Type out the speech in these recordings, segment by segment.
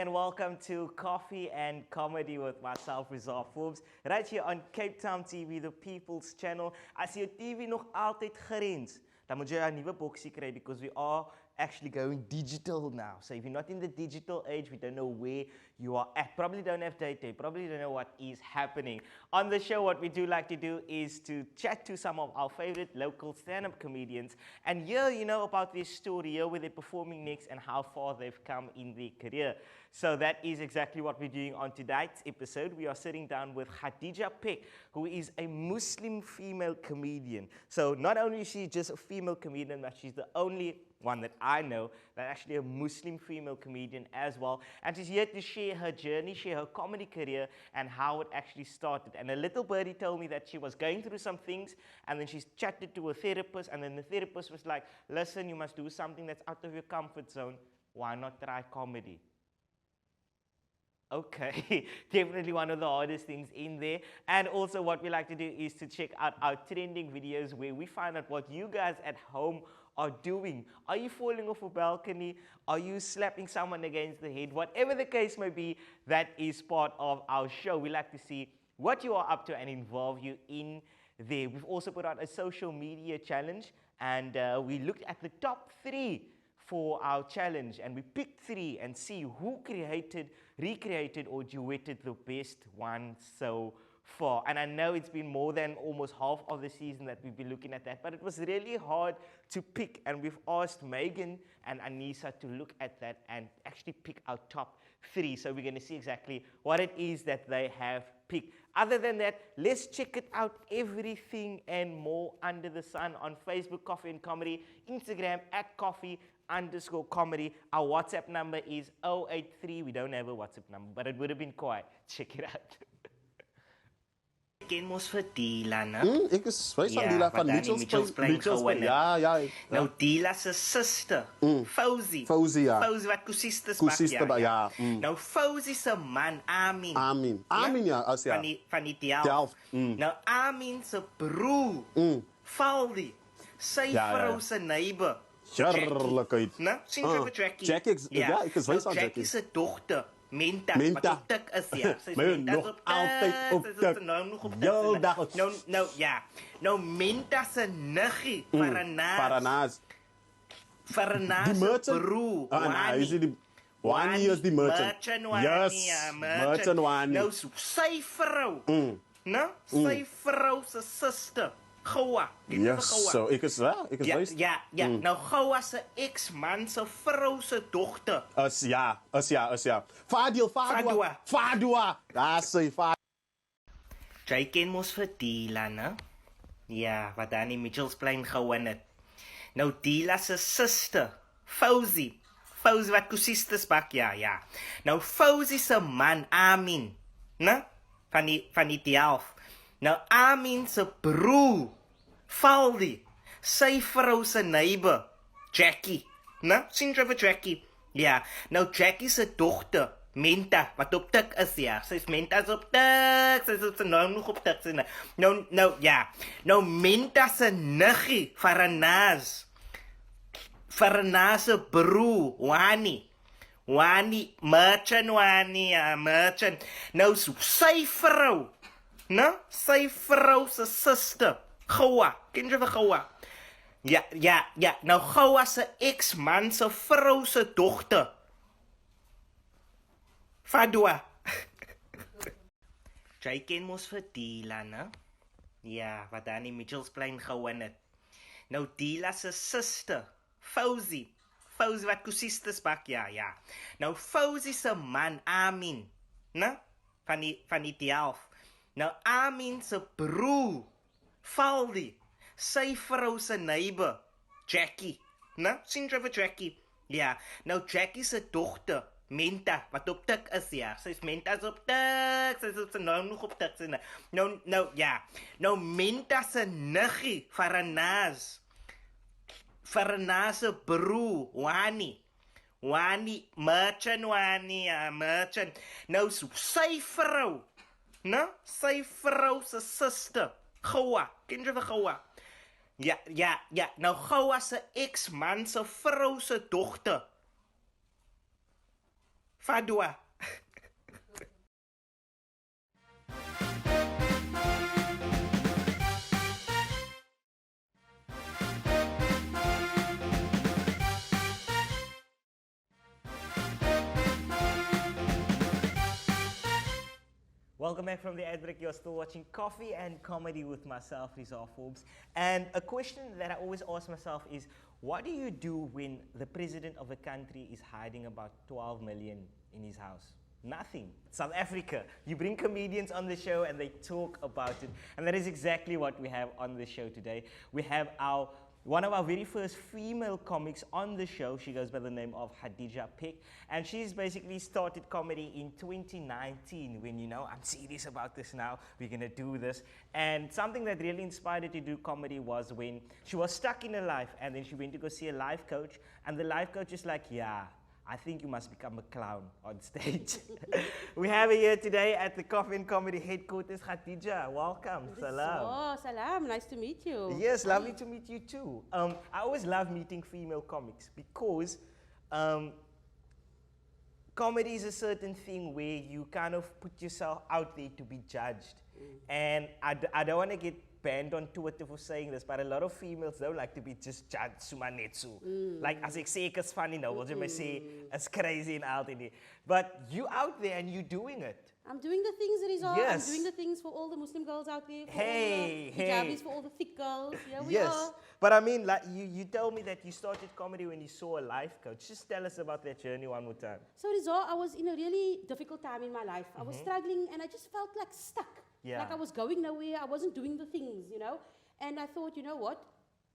and welcome to Coffee and Comedy with myself, Rezah Forbes, right here on Cape Town TV, the People's Channel. As your TV nog altijd gerend, dan moet jy 'n nuwe boksie kry because we are actually going digital now. So if you're not in the digital age, we don't know where you are at. Probably don't have data, you probably don't know what is happening. On the show, what we do like to do is to chat to some of our favorite local stand-up comedians and hear, about their story, hear where they're performing next and how far they've come in their career. So that is exactly what we're doing on tonight's episode. We are sitting down with Gadija Peck, who is a Muslim female comedian. So not only is she just a female comedian, but she's the only one that I know that actually a Muslim female comedian as well. And she's here to share her journey, share her comedy career, and how it actually started. And a little birdie told me that she was going through some things, and then she chatted to a therapist, and then the therapist was like, listen, you must do something that's out of your comfort zone. Why not try comedy? Okay, definitely one of the hardest things in there. And also what we like to do is to check out our trending videos where we find out what you guys at home are doing. Are you falling off a balcony? Are you slapping someone against the head? Whatever the case may be, that is part of our show. We like to see what you are up to and involve you in there. We've also put out a social media challenge, and we looked at the top 3 for our challenge, and we picked 3 and see who recreated or duetted the best one so far. And I know it's been more than almost half of the season that we've been looking at that, but it was really hard to pick, and we've asked Megan and Anissa to look at that and actually pick our top 3. So we're going to see exactly what it is that they have picked. Other than that, let's check it out, everything and more under the sun on Facebook, Coffee and Comedy, Instagram @coffee_comedy. Our WhatsApp number is 083. We don't have a WhatsApp number, but it would have been quiet. Check it out. Ken mos vir Dila, né? Ek is wys van Dila van Mitchells Plain. Ja. Nou Dila se suster, Fauzi. Fauzi, ja. Fauzi wat kusistes bak, ja. Nou Fauzi se man, Amin. Amin, ja, as ja. Van die Delft. Nou Amin se broer, Faldi, sy vrou se neighbor. Jarlikheid. Né? Sien jy vir Jackie? Jackie, ja, ek is wys aan Jackie se dogter. Menta, wat op tik is, ja. Sy is nog altyd op tik. Heel dag. Nou, Menta se niggie, Faranaz. Die merchant. Broer, Wani is die merchant. Yes, merchant Wani. Nou, sy vrou, sy vrou se sister, Gawa. Yes, so ek is wys. Ja. Nou Gawa se ex-man se vrou se dogter. As ja. Fadua. Daar sê Fadua. Jy ken mos vir Dila, né? Ja, wat dan in Mitchells Plain gewoon het. Nou Dila se suster, Fauzi wat kusistes bak, ja. Nou Fauzi se man, Amin, né? Van die Delft. Nou Amin se broer, Faldi, sy vrou se neighbor, Jackie, né? Sien jy vir Jackie? Ja, nou Jackie se dogter, Menta, wat op tik is, ja. Sy's Menta's op tik, sy's op sy naam nog op tik. Nou Menta se niggie, Faranaz se broer, Wani, merchant. Nou sy vrou, né? Sy vrou se suster, Gawa. Ken jy vir Gawa? Ja. Nou Gawa se ex-man se vrou se dogter, Fadua. Jy ken mos vir Dila, né? Ja, wat dan in Mitchells Plain gewoon het. Nou Dila se suster, Fauzi wat kusistes bak, ja. Nou Fauzi se man, Amin, né? Van die Delft. Nou Amin se broer, Faldi, sy vrou se neighbor, Jackie, né? Sien jy vir Jackie? Ja, nou Jackie se dogter, Menta, wat op tik is, ja. Sy's Menta's op tik, sy's op sy naam nog op tik. Nou Menta se niggie, Faranaz se broer, Wani, merchant. Nou sy vrou, né? Sy vrou se suster, Gawa. Ken jy vir Gawa? Ja. Nou Gawa se ex-man se vrou se dogter, Fadwa. Welcome back from the ad break. You're still watching Coffee and Comedy with myself, Rezah Forbes. And a question that I always ask myself is, what do you do when the president of a country is hiding about 12 million in his house? Nothing. South Africa. You bring comedians on the show and they talk about it. And that is exactly what we have on the show today. We have one of our very first female comics on the show. She goes by the name of Gadija Peck, and she's basically started comedy in 2019 when, I'm serious about this now, we're gonna do this. And something that really inspired her to do comedy was when she was stuck in her life, and then she went to go see a life coach, and the life coach is like, yeah, I think you must become a clown on stage. We have her here today at the Coffee and Comedy headquarters. Gadija, welcome. Salam. Oh, salam. Nice to meet you. Yes, lovely to meet you too. I always love meeting female comics because comedy is a certain thing where you kind of put yourself out there to be judged. And I don't want to get banned on Twitter for saying this, but a lot of females don't like to be just judged sumanetsu. Like, as ek sê ek is funny nou, wil jy my sê, it's crazy and out in there. But you out there and you doing it. I'm doing the things, Rezah. Yes. I'm doing the things for all the Muslim girls out there. For Hey, all the hijabis, for all the thick girls. Yeah, we Yes, are. but I mean, like you told me that you started comedy when you saw a life coach. Just tell us about that journey one more time. So, Rezah, I was in a really difficult time in my life. I was struggling and I just felt like stuck. Yeah. Like I was going nowhere. I wasn't doing the things, And I thought, you know what?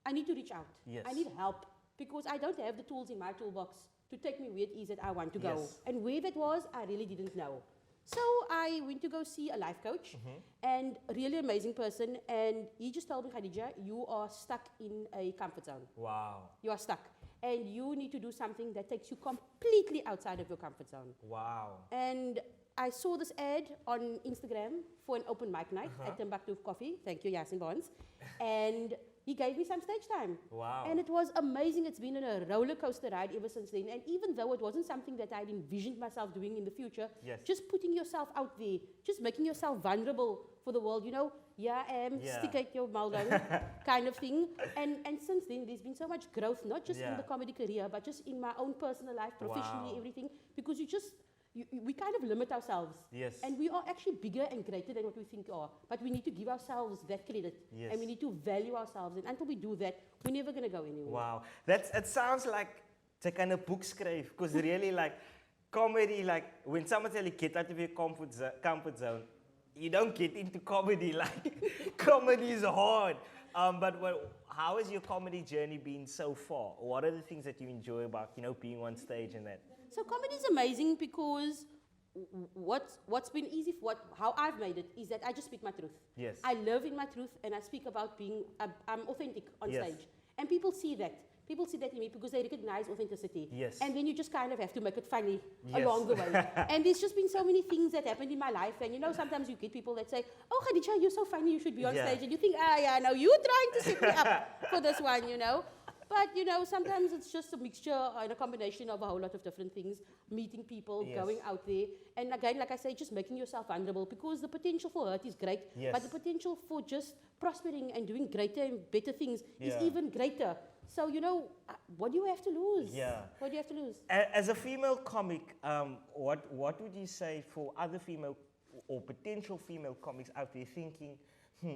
I need to reach out. Yes. I need help because I don't have the tools in my toolbox to take me where it is that I want to go. Yes. And where that was, I really didn't know. So I went to go see a life coach and a really amazing person. And he just told me, Gadija, you are stuck in a comfort zone. Wow. You are stuck. And you need to do something that takes you completely outside of your comfort zone. Wow. And I saw this ad on Instagram for an open mic night at Timbuktu Coffee. Thank you, Yasin Bonds. And he gave me some stage time. Wow. And it was amazing. It's been a roller coaster ride ever since then. And even though it wasn't something that I'd envisioned myself doing in the future, Yes. just putting yourself out there, just making yourself vulnerable for the world, yeah, I am, Yeah. stick out your mouth down, kind of thing. And since then, there's been so much growth, not just in Yeah. the comedy career, but just in my own personal life, professionally, Wow. everything, because we kind of limit ourselves. Yes. And we are actually bigger and greater than what we think we are. But we need to give ourselves that credit. Yes. And we need to value ourselves. And until we do that, we're never going to go anywhere. Wow. It sounds like the kind of book scribe, because really like comedy, like when someone tells you get out of your comfort zone, you don't get into comedy. Like comedy is hard. How has your comedy journey been so far? What are the things that you enjoy about, being on stage and that? So comedy is amazing because what's been easy, how I've made it is that I just speak my truth. Yes. I live in my truth and I speak about being, I'm authentic on Yes. stage. And people see that. People see that in me because they recognize authenticity. Yes. And then you just kind of have to make it funny Yes. along the way. And there's just been so many things that happened in my life. And sometimes you get people that say, oh, Gadija, you're so funny, you should be on Yeah. stage. And you think, yeah, no, you're trying to set me up for this one, But, sometimes it's just a mixture and a combination of a whole lot of different things, meeting people, Yes. going out there. And again, like I say, just making yourself vulnerable because the potential for hurt is great, Yes. but the potential for just prospering and doing greater and better things is Yeah. even greater. So, what do you have to lose? Yeah. What do you have to lose? As a female comic, what would you say for other female or potential female comics out there thinking,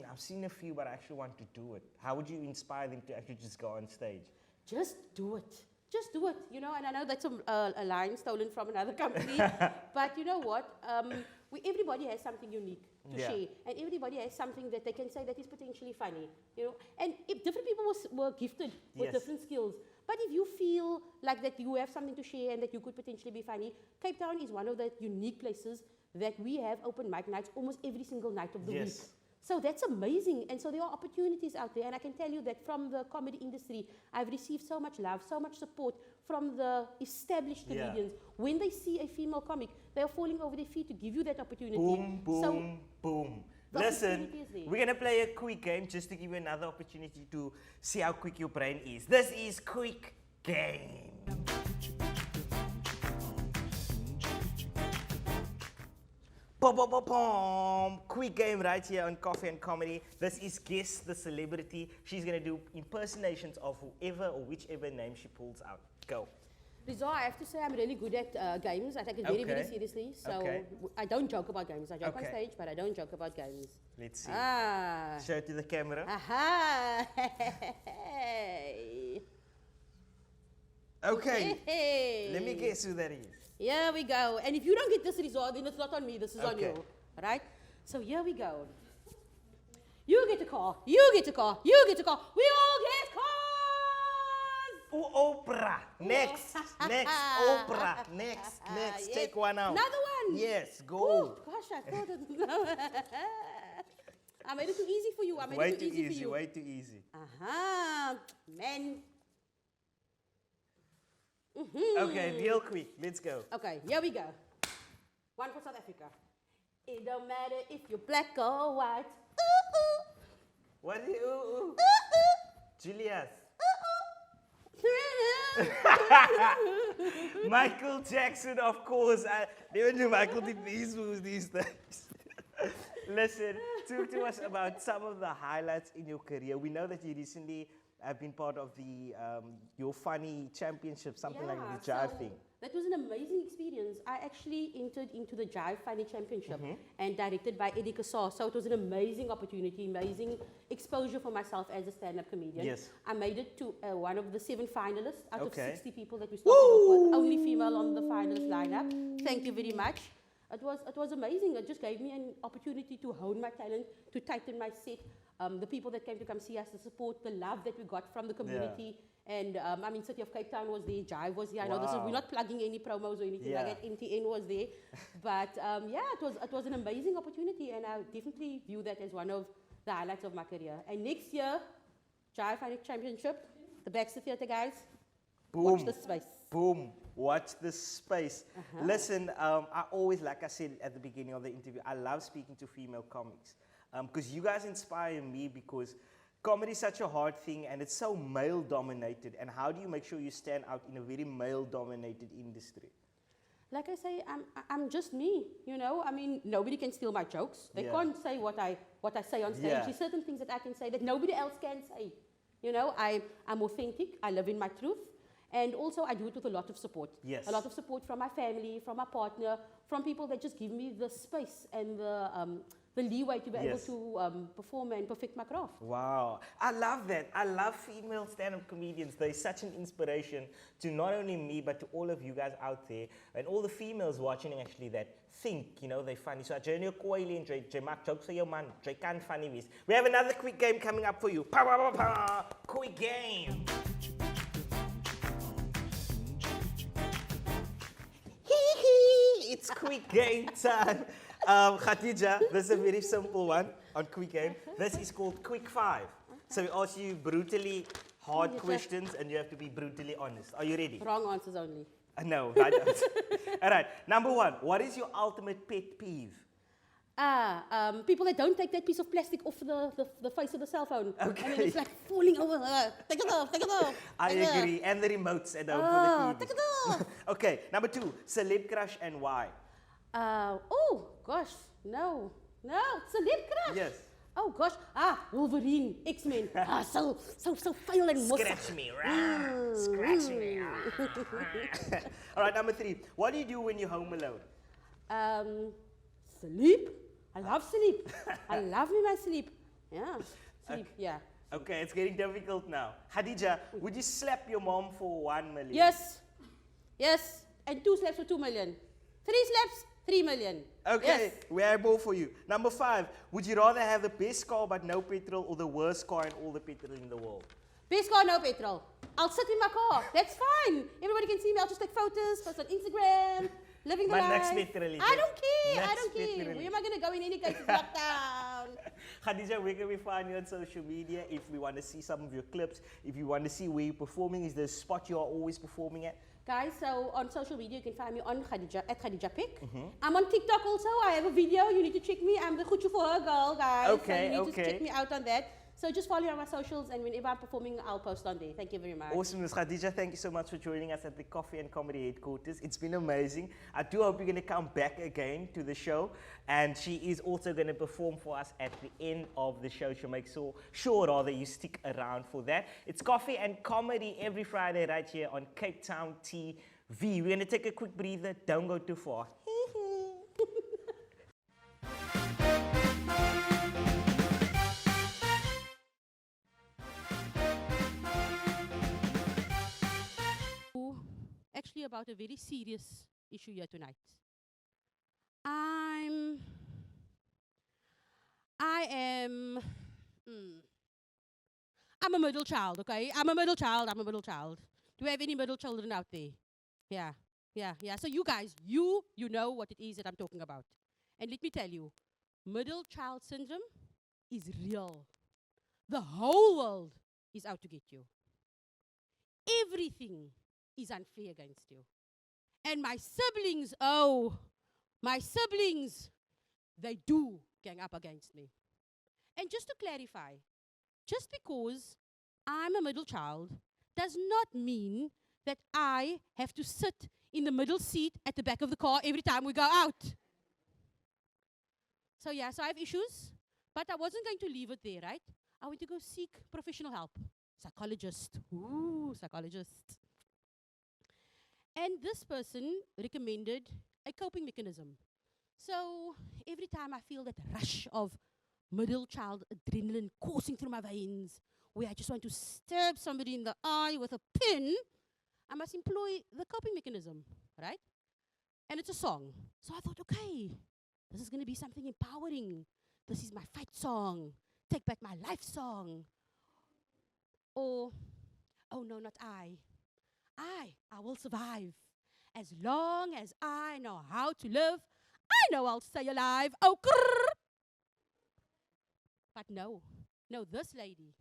I've seen a few, but I actually want to do it? How would you inspire them to actually just go on stage? Just do it. Just do it, and I know that's a line stolen from another company, but you know what? Everybody has something unique to Yeah. share, and everybody has something that they can say that is potentially funny, And if different people were gifted with Yes. different skills, but if you feel like that you have something to share and that you could potentially be funny, Cape Town is one of the unique places that we have open mic nights almost every single night of the week. Yes. So that's amazing. And so there are opportunities out there. And I can tell you that from the comedy industry, I've received so much love, so much support from the established Yeah. comedians. When they see a female comic, they are falling over their feet to give you that opportunity. Boom, boom, So boom. the Listen, opportunity is there. we're going to play a quick game just to give you another opportunity to see how quick your brain is. This is Quick Game. Pom, pom, pom, pom. Quick game right here on Coffee and Comedy. This is Guess the Celebrity. She's going to do impersonations of whoever or whichever name she pulls out. Go. Rezah, I have to say I'm really good at games. I take it very, very seriously. So I don't joke about games. I joke on stage, but I don't joke about games. Let's see. Ah. Show it to the camera. Aha. Okay. Hey. Let me guess who that is. Here we go. And if you don't get this result, then it's not on me. This is on you. Right? So here we go. You get a car. You get a car. You get a car. We all get cars. Oh, Oprah. Next. Next. Oprah. Next. Next. Yes. Take one out. Another one. Yes. Go. Oh, gosh, I thought it. I made it too easy for you. I made Way it too easy for you. Way too easy. Aha. Man. Okay, real quick. Let's go. Okay, here we go. One for South Africa. It don't matter if you're black or white. What is it? Ooh. Julius. Michael Jackson, of course. I never knew Michael did these moves these days. Listen, talk to us about some of the highlights in your career. We know that you recently have been part of the Your Funny Championship, something like the Jive thing. That was an amazing experience. I actually entered into the Jive Funny Championship and directed by Eddie Kassar. So it was an amazing opportunity, amazing exposure for myself as a stand-up comedian. Yes. I made it to one of the 7 finalists out of 60 people that we started off with. Only female on the finalist lineup. Thank you very much. It was amazing. It just gave me an opportunity to hone my talent, to tighten my set. The people that came to come see us, the support, the love that we got from the community. And I mean, City of Cape Town was there, Jive was there. I know we're not plugging any promos or anything like that. NTN was there. But it was an amazing opportunity, and I definitely view that as one of the highlights of my career. And next year, Jive Funny Championship, the Baxter Theatre guys, watch this space. Boom. Watch this space. Listen, I always, like I said at the beginning of the interview, I love speaking to female comics. Because you guys inspire me, because comedy is such a hard thing and it's so male dominated. And how do you make sure you stand out in a very male dominated industry? Like I say, I'm just me, you know. I mean, nobody can steal my jokes. They can't say what I say on stage. There's certain things that I can say that nobody else can say. You know, I'm authentic. I live in my truth. And also, I do it with a lot of support. Yes. A lot of support from my family, from my partner, from people that just give me the space and the leeway to be able to perform and perfect my craft. Wow. I love that. I love female stand-up comedians. They're such an inspiration to not only me, but to all of you guys out there and all the females watching actually that think, you know, they're funny. So I journey Koili and Jay Mark jokes for your man. Jay can't funny this. We have another quick game coming up for you. Pa, pa, pa, pa. Quick game. It's quick game time. Gadija, this is a very simple one on quick game. This is called Quick 5. So we ask you brutally hard questions and you have to be brutally honest. Are you ready? Wrong answers only. No, I don't. All right, number 1. What is your ultimate pet peeve? People that don't take that piece of plastic off the face of the cell phone. Okay. And then it's like falling over. Take it off, take it off. I agree. And the remotes at home for the take TV. it off. Okay, number 2. Celeb crush and why? Oh, gosh. No. Celeb crush. Yes. Oh, gosh. Wolverine, X-Men. So fail and muscle. Scratch me, rah. Scratch me. All right, number 3. What do you do when you're home alone? Sleep. I love sleep. I love me my sleep. Yeah, sleep, Okay, it's getting difficult now. Gadija, would you slap your mom for 1 million? Yes. And 2 slaps for 2 million. 3 slaps, 3 million. Okay, Yes. we have more for you. Number 5, would you rather have the best car but no petrol or the worst car and all the petrol in the world? Best car, no petrol. I'll sit in my car. That's fine. Everybody can see me. I'll just take photos, post on Instagram. Living the Maar life. niks petrol. I don't care. I Niks don't care. petrol. Where am I going to go in any case? It's lockdown. Gadija, where can we find you on social media if we want to see some of your clips? If you want to see where you're performing, is there a spot you are always performing at? Guys, so on social media, you can find me on Gadija, at Gadija Peck. I'm on TikTok also. I have a video. You need to check me. I'm the Goedje for Her girl, guys. Okay, so you need okay. to check me out on that. So just follow me on my socials, and whenever I'm performing, I'll post on there. Thank you very much. Awesome, Ms. Gadija. Thank you so much for joining us at the Coffee and Comedy headquarters. It's been amazing. I do hope you're going to come back again to the show. And she is also going to perform for us at the end of the show. She'll make sure rather you stick around for that. It's Coffee and Comedy every Friday right here on Cape Town TV. We're going to take a quick breather. Don't go too far. Actually, about a very serious issue here tonight. I'm a middle child, okay? I'm a middle child. Do we have any middle children out there? Yeah. So you guys, you know what it is that I'm talking about. And let me tell you, middle child syndrome is real. The whole world is out to get you. Everything is unfair against you. And my siblings, they do gang up against me. And just to clarify, just because I'm a middle child does not mean that I have to sit in the middle seat at the back of the car every time we go out. So I have issues, but I wasn't going to leave it there, right? I went to go seek professional help. Psychologist. And this person recommended a coping mechanism. So every time I feel that rush of middle child adrenaline coursing through my veins, where I just want to stab somebody in the eye with a pin, I must employ the coping mechanism, right? And it's a song. So I thought, okay, this is going to be something empowering. This is my fight song. Take back my life song. Or, oh no, not I. I will survive. As long as I know how to live, I know I'll stay alive. Oh, grrr. But no, this lady,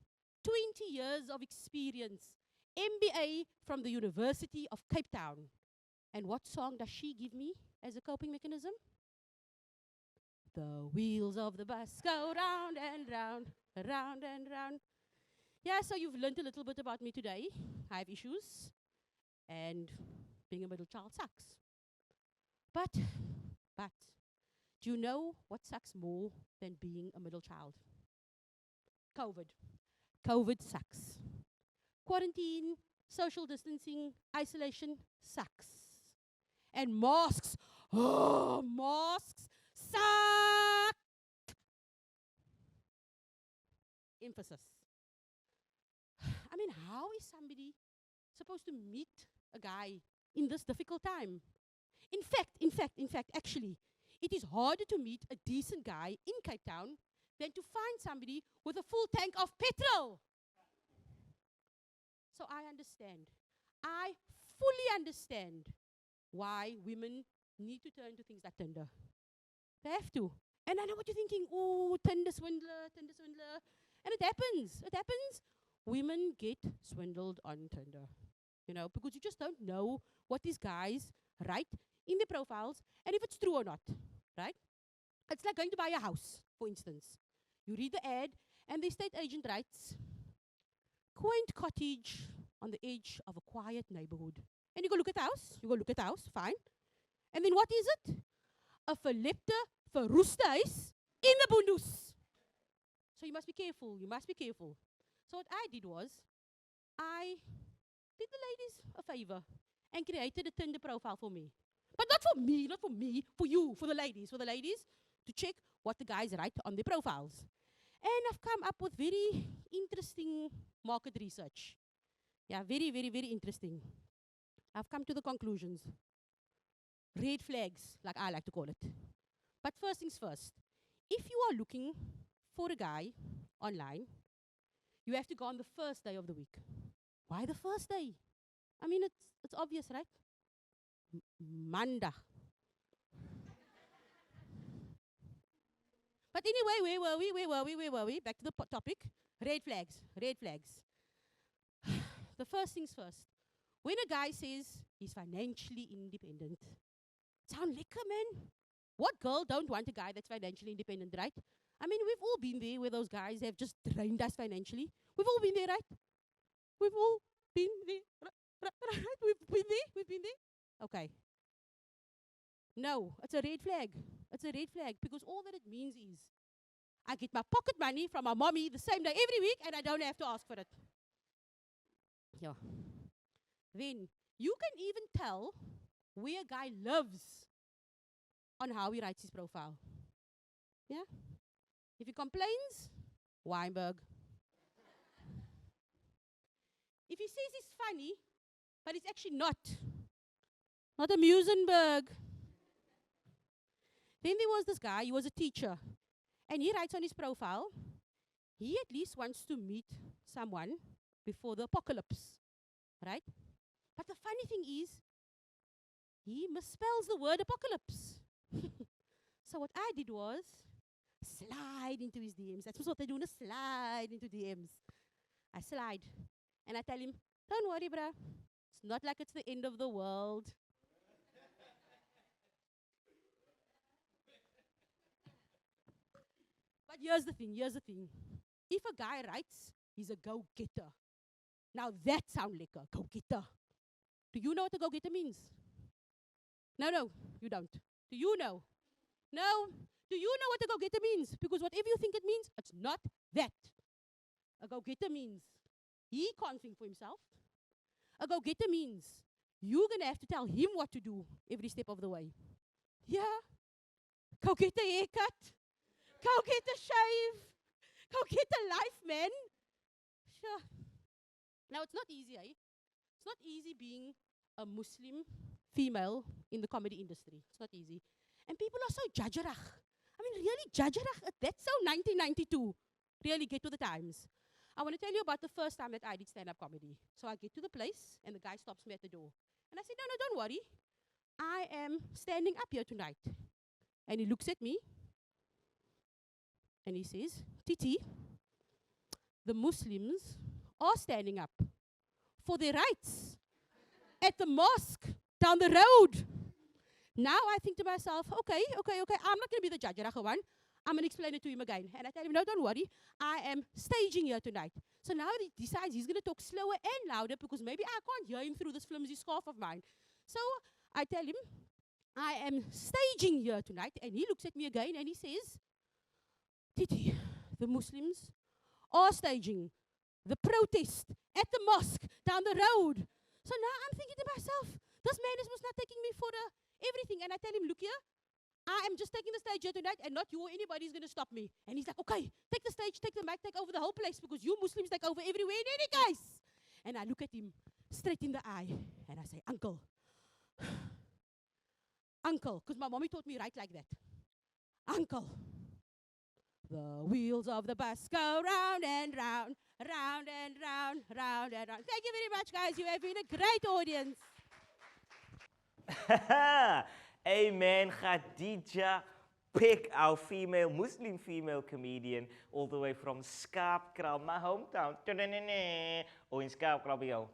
20 years of experience, MBA from the University of Cape Town. And what song does she give me as a coping mechanism? The wheels of the bus go round and round, round and round. Yeah, so you've learned a little bit about me today. I have issues, and being a middle child sucks. But, do you know what sucks more than being a middle child? COVID. COVID sucks. Quarantine, social distancing, isolation sucks. And masks, masks suck. Emphasis. I mean, how is somebody supposed to meet a guy in this difficult time? In fact, actually, it is harder to meet a decent guy in Cape Town than to find somebody with a full tank of petrol. So I understand. I fully understand why women need to turn to things like Tinder. They have to. And I know what you're thinking, oh, Tinder swindler. And it happens. Women get swindled on Tinder, because you just don't know what these guys write in their profiles and if it's true or not, right? It's like going to buy a house, for instance. You read the ad and the estate agent writes, quaint cottage on the edge of a quiet neighborhood. And you go look at the house, fine. And then what is it? A verlepte, verroeste huis in the boondoes. So you must be careful. So what I did was, I did the ladies a favor and created a Tinder profile for me. But not for me, for you, for the ladies to check what the guys write on their profiles. And I've come up with very interesting market research. Yeah, very, very, very interesting. I've come to the conclusions. Red flags, like I like to call it. But first things first, if you are looking for a guy online, you have to go on the first day of the week. Why the first day? I mean, it's obvious, right? Manda. But anyway, where were we? Back to the topic. Red flags. The first things first. When a guy says he's financially independent, sound lekker, man. What girl don't want a guy that's financially independent, right? I mean, we've all been there where those guys have just drained us financially. We've all been there, right? We've all been there, right? We've been there. Okay. No, it's a red flag. It's a red flag because all that it means is I get my pocket money from my mommy the same day every week and I don't have to ask for it. Yeah. Then you can even tell where a guy lives on how he writes his profile. Yeah? If he complains, Weinberg. If he says he's funny, but it's actually not a Musenberg. Then there was this guy, he was a teacher, and he writes on his profile, he at least wants to meet someone before the apocalypse, right? But the funny thing is, he misspells the word apocalypse. So what I did was slide into his DMs. That's what they do, slide into DMs. I slide, and I tell him, don't worry, bruh. It's not like it's the end of the world. But here's the thing. If a guy writes, he's a go-getter. Now that sounds like a go-getter. Do you know what a go-getter means? No, you don't. Do you know? No. Do you know what a go-getter means? Because whatever you think it means, it's not that. A go-getter means he can't think for himself. A go-getter means you're going to have to tell him what to do every step of the way. Yeah. Go get a haircut. Go get a shave. Go get a life, man. Sure. Now, it's not easy, eh? It's not easy being a Muslim female in the comedy industry. It's not easy. And people are so judgerach. I mean, really judgerach. That's so 1992. Really get to the times. I want to tell you about the first time that I did stand-up comedy. So I get to the place, and the guy stops me at the door. And I said, no, don't worry. I am standing up here tonight. And he looks at me, and he says, Titi, the Muslims are standing up for their rights at the mosque down the road. Now I think to myself, okay. I'm not going to be the judge, one. I'm going to explain it to him again. And I tell him, no, don't worry. I am staging here tonight. So now he decides he's going to talk slower and louder because maybe I can't hear him through this flimsy scarf of mine. So I tell him, I am staging here tonight. And he looks at me again and he says, Titi, the Muslims are staging the protest at the mosque down the road. So now I'm thinking to myself, this man was not taking me for everything. And I tell him, look here, I am just taking the stage here tonight and not you or anybody is going to stop me. And he's like, okay, take the stage, take the mic, take over the whole place because you Muslims take over everywhere in any case. And I look at him straight in the eye and I say, Uncle, because my mommy taught me right like that. Uncle, the wheels of the bus go round and round, round and round, round and round. Thank you very much, guys. You have been a great audience. Amen. Gadija Peck, our Muslim female comedian, all the way from Skaapkraal, my hometown. Oh, in Skaapkraal,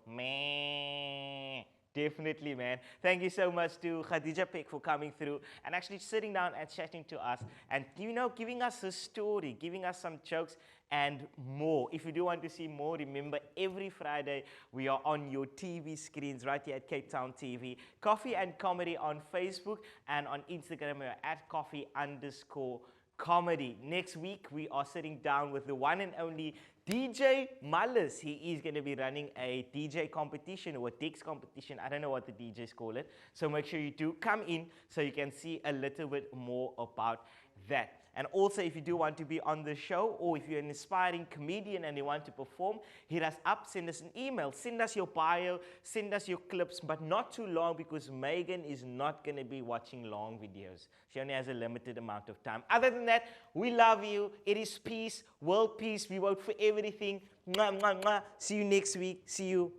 definitely, man. Thank you so much to Gadija Peck for coming through and actually sitting down and chatting to us and, giving us a story, giving us some jokes and more. If you do want to see more, remember every Friday we are on your TV screens right here at Cape Town TV. Coffee and Comedy on Facebook and on Instagram we are at coffee_comedy. Next week we are sitting down with the one and only DJ Mullis. He is going to be running a DJ competition or a Dix competition. I don't know what the DJs call it. So make sure you do come in so you can see a little bit more about that. And also, if you do want to be on the show or if you're an aspiring comedian and you want to perform, hit us up, send us an email, send us your bio, send us your clips, but not too long because Megan is not going to be watching long videos. She only has a limited amount of time. Other than that, we love you. It is peace, world peace. We vote for everything. Mwah, mwah, mwah. See you next week. See you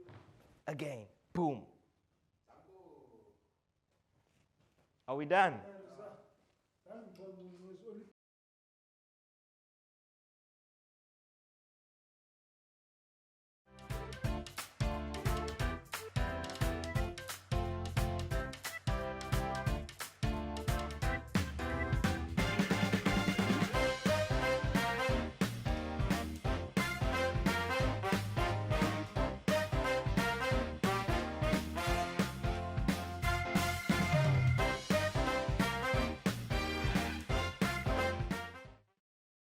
again. Boom. Are we done?